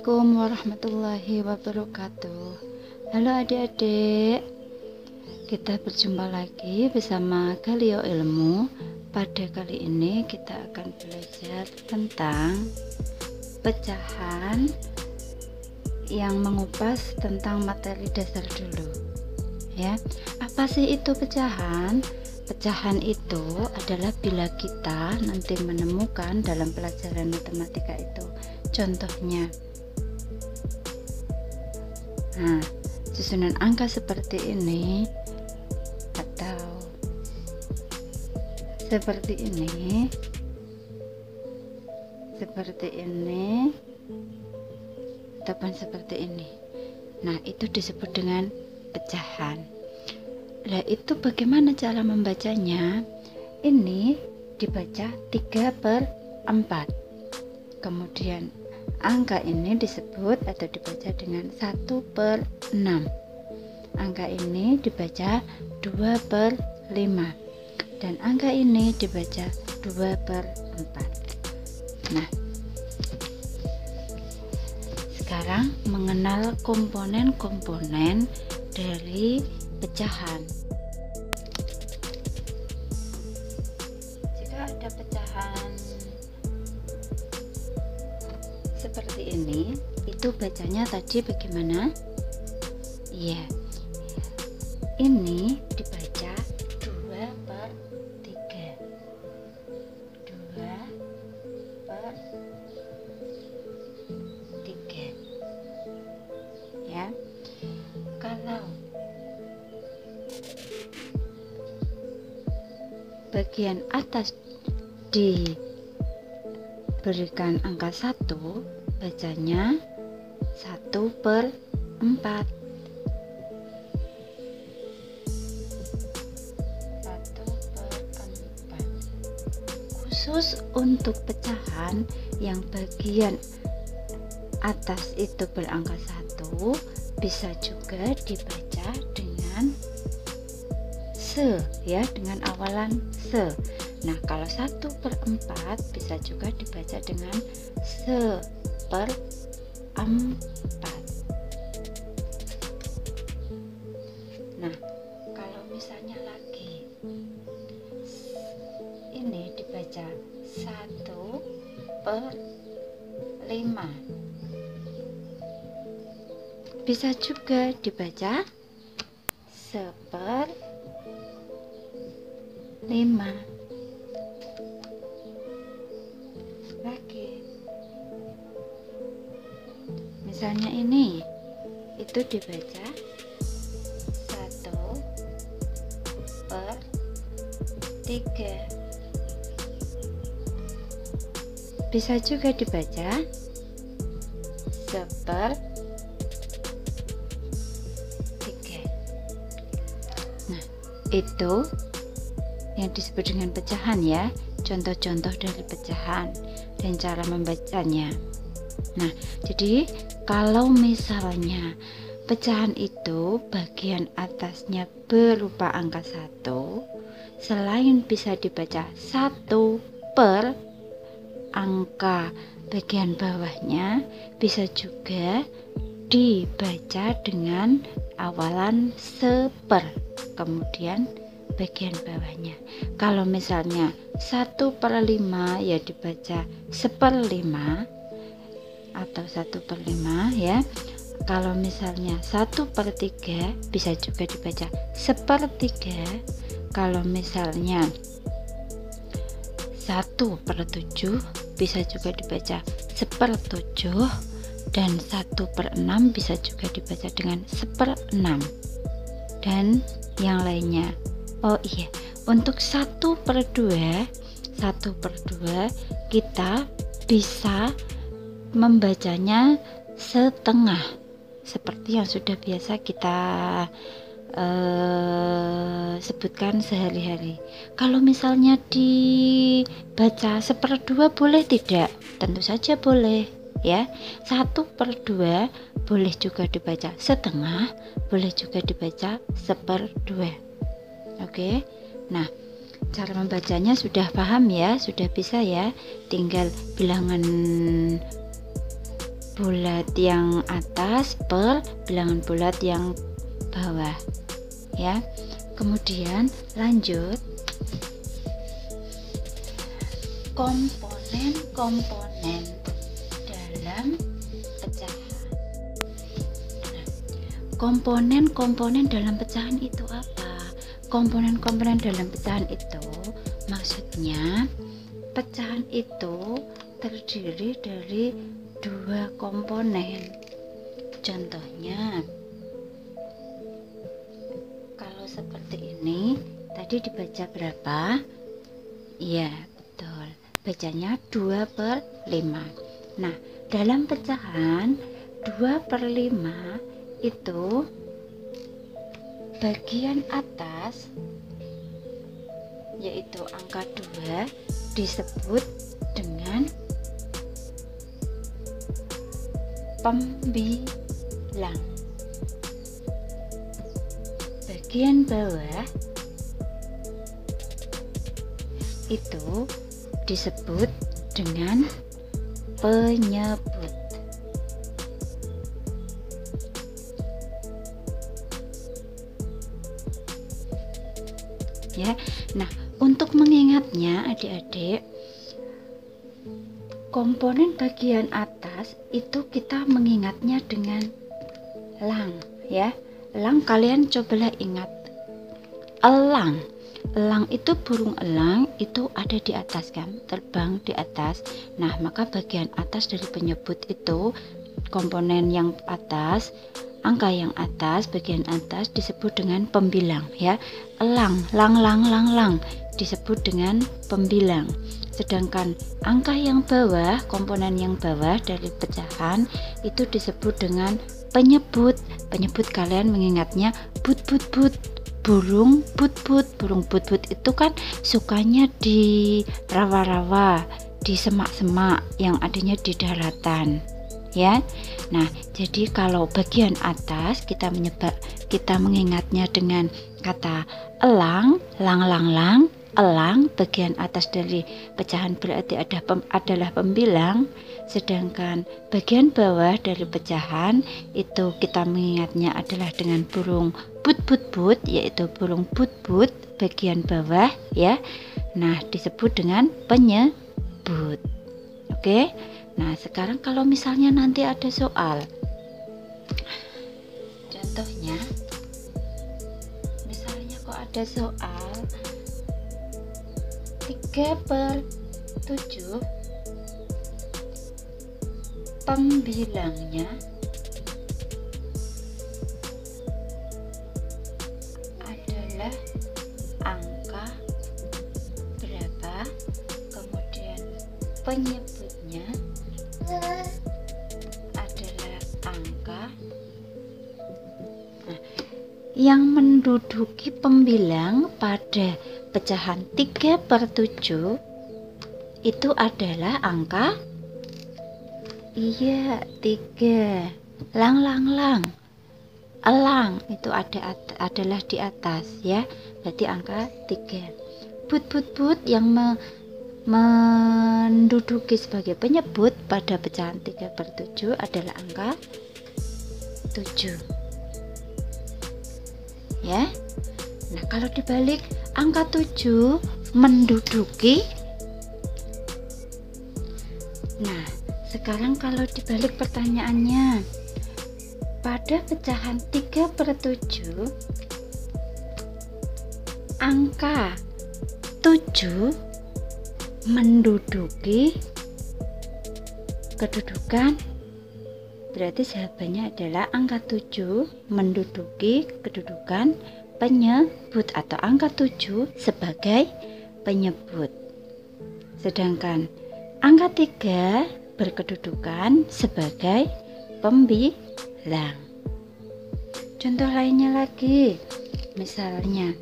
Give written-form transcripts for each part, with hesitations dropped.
Assalamualaikum warahmatullahi wabarakatuh. Halo adik-adik, kita berjumpa lagi bersama Galio Ilmu. Pada kali ini kita akan belajar tentang pecahan yang mengupas tentang materi dasar dulu. Ya, apa sih itu pecahan? Pecahan itu adalah bila kita nanti menemukan dalam pelajaran matematika itu contohnya, nah, susunan angka seperti ini atau seperti ini ataupun seperti ini. Nah, itu disebut dengan pecahan. Nah, itu bagaimana cara membacanya? Ini dibaca 3/4. Kemudian angka ini disebut atau dibaca dengan 1/6. Angka ini dibaca 2/5. Dan angka ini dibaca 2/4. Nah, sekarang mengenal komponen-komponen dari pecahan. Jika ada pecahan seperti ini, itu bacanya tadi bagaimana? Iya, ini dibaca 2/3. 2/3. Ya, kalau bagian atas diberikan angka 1, bacanya 1/4. 1/4. Khusus untuk pecahan yang bagian atas itu berangka 1, bisa juga dibaca dengan se, ya, dengan awalan se. Nah, kalau 1/4 bisa juga dibaca dengan 1/4. Nah, kalau misalnya lagi ini dibaca 1/5, bisa juga dibaca 1/5 lagi. Misalnya ini itu dibaca 1/3. Bisa juga dibaca 1/3. Nah, itu yang disebut dengan pecahan, ya. Contoh-contoh dari pecahan dan cara membacanya. Nah, jadi kalau misalnya pecahan itu bagian atasnya berupa angka 1, selain bisa dibaca 1 per angka bagian bawahnya, bisa juga dibaca dengan awalan 1/, kemudian bagian bawahnya. Kalau misalnya 1/5, ya dibaca 1/5 atau 1/5, ya. Kalau misalnya 1/3 bisa juga dibaca 1/3. Kalau misalnya 1/7 bisa juga dibaca 1/7, dan 1/6 bisa juga dibaca dengan 1/6, dan yang lainnya. Oh iya, untuk 1/2 kita bisa membacanya setengah, seperti yang sudah biasa kita sebutkan sehari-hari. Kalau misalnya dibaca 1/2 boleh tidak? Tentu saja boleh, ya. 1/2 boleh juga dibaca setengah, boleh juga dibaca 1/2. Oke. Nah, cara membacanya sudah paham, ya, sudah bisa, ya. Tinggal bilangan bulat yang atas per bilangan bulat yang bawah ya. Kemudian lanjut komponen-komponen dalam pecahan. Komponen-komponen dalam pecahan itu apa? Komponen-komponen dalam pecahan itu maksudnya pecahan itu terdiri dari dua komponen. Contohnya kalau seperti ini tadi dibaca berapa? Iya betul, bacanya 2/5. Nah dalam pecahan 2/5 itu bagian atas yaitu angka 2 disebut dengan pembilang. Bagian bawah itu disebut dengan penyebut. Ya, nah untuk mengingatnya adik-adik, komponen bagian atas itu kita mengingatnya dengan elang ya. Elang kalian cobalah ingat. Elang. Elang itu burung elang itu ada di atas kan, terbang di atas. Nah, maka bagian atas dari penyebut itu komponen yang atas, angka yang atas, bagian atas disebut dengan pembilang ya. Elang, lang disebut dengan pembilang. Sedangkan angka yang bawah, komponen yang bawah dari pecahan itu disebut dengan penyebut. Penyebut kalian mengingatnya but. Burung but. Burung but itu kan sukanya di rawa-rawa, di semak-semak yang adanya di daratan ya. Nah, jadi kalau bagian atas kita mengingatnya dengan kata elang, lang, elang. Bagian atas dari pecahan berarti adalah pembilang. Sedangkan bagian bawah dari pecahan itu kita mengingatnya adalah dengan burung but, yaitu burung but bagian bawah ya. Nah, disebut dengan penyebut. Oke. Nah, sekarang kalau misalnya nanti ada soal, contohnya misalnya kok ada soal 3/7 pembilangnya adalah angka berapa, kemudian penyebutnya adalah angka. Nah, yang menduduki pembilang pada pecahan 3/7 itu adalah angka 3. Lang. Elang itu adalah di atas ya, berarti angka 3. But yang menduduki sebagai penyebut pada pecahan 3/7 adalah angka 7 ya. Nah, kalau dibalik angka 7 menduduki, nah sekarang kalau dibalik pertanyaannya, pada pecahan 3/7 angka 7 menduduki kedudukan, berarti jawabannya adalah angka 7 menduduki kedudukan penyebut atau angka 7 sebagai penyebut. Sedangkan angka 3 berkedudukan sebagai pembilang. Contoh lainnya lagi, misalnya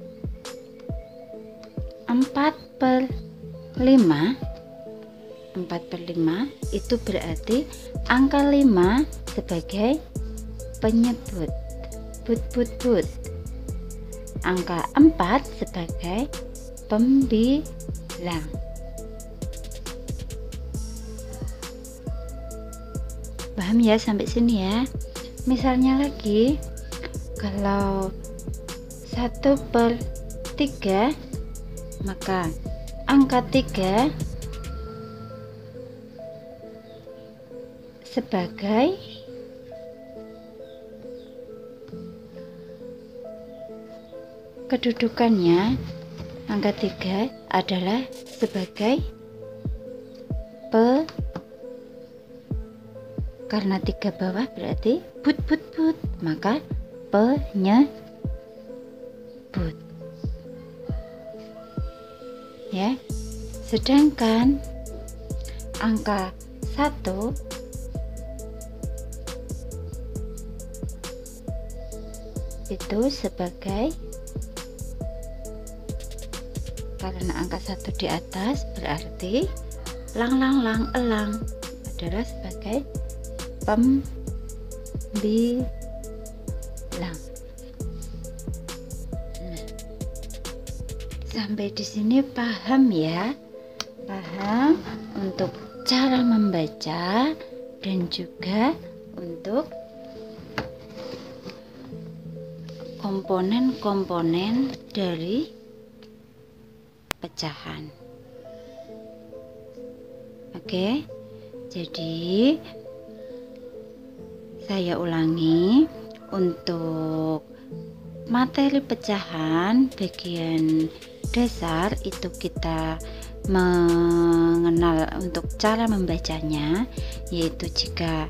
4/5 itu berarti angka 5 sebagai penyebut, but. Angka 4 sebagai pembilang. Paham ya sampai sini ya? Misalnya lagi, kalau 1/3, maka angka 3 sebagai kedudukannya, angka 3 adalah sebagai karena 3 bawah berarti but, maka penyebut ya. Sedangkan angka 1 itu sebagai, karena angka 1 di atas berarti elang adalah sebagai pembilang. Sampai di sini paham ya? Paham untuk cara membaca dan juga untuk komponen-komponen dari pecahan. Oke, jadi saya ulangi, untuk materi pecahan bagian dasar itu kita mengenal untuk cara membacanya, yaitu jika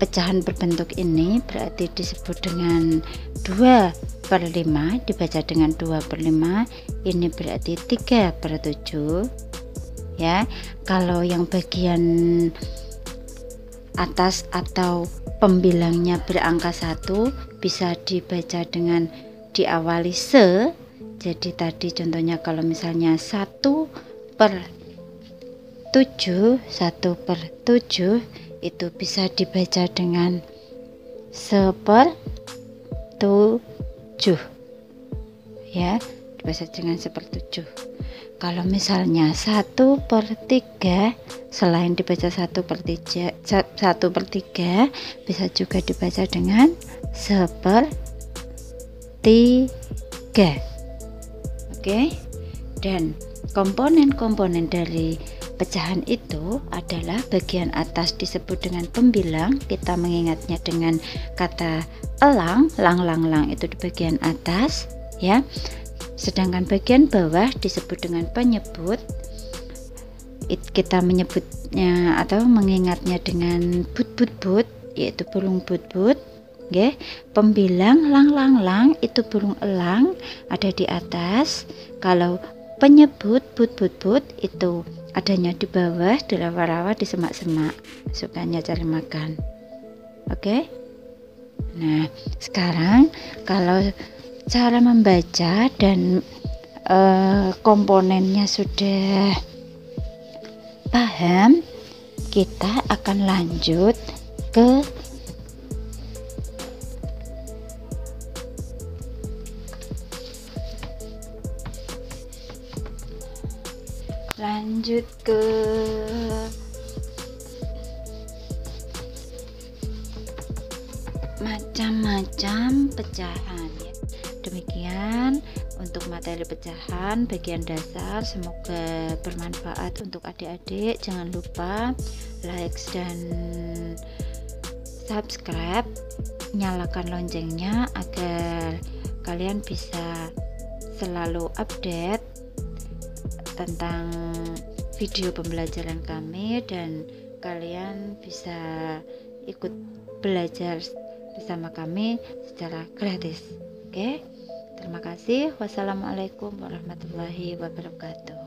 pecahan berbentuk ini berarti disebut dengan 2/5, dibaca dengan 2/5, ini berarti 3/7 ya. Kalau yang bagian atas atau pembilangnya berangka 1 bisa dibaca dengan diawali se. Jadi tadi contohnya kalau misalnya 1/7 itu bisa dibaca dengan 1/7 ya, dibaca dengan 1/7. Kalau misalnya 1/3 selain dibaca 1/3 bisa juga dibaca dengan 1/3. Oke, dan komponen-komponen dari pecahan itu adalah bagian atas disebut dengan pembilang, kita mengingatnya dengan kata elang, lang itu di bagian atas ya. Sedangkan bagian bawah disebut dengan penyebut, kita menyebutnya atau mengingatnya dengan but, yaitu burung but. Okay. Pembilang lang itu burung elang ada di atas. Kalau penyebut but itu adanya di bawah, di rawa-rawa, di semak-semak, sukanya cari makan. Oke. Nah, sekarang kalau cara membaca dan komponennya sudah paham, kita akan lanjut ke macam-macam pecahan ya. Demikian untuk materi pecahan bagian dasar, semoga bermanfaat untuk adik-adik. Jangan lupa like dan subscribe, nyalakan loncengnya agar kalian bisa selalu update tentang video pembelajaran kami dan kalian bisa ikut belajar bersama kami secara gratis. Oke, terima kasih. Wassalamualaikum warahmatullahi wabarakatuh.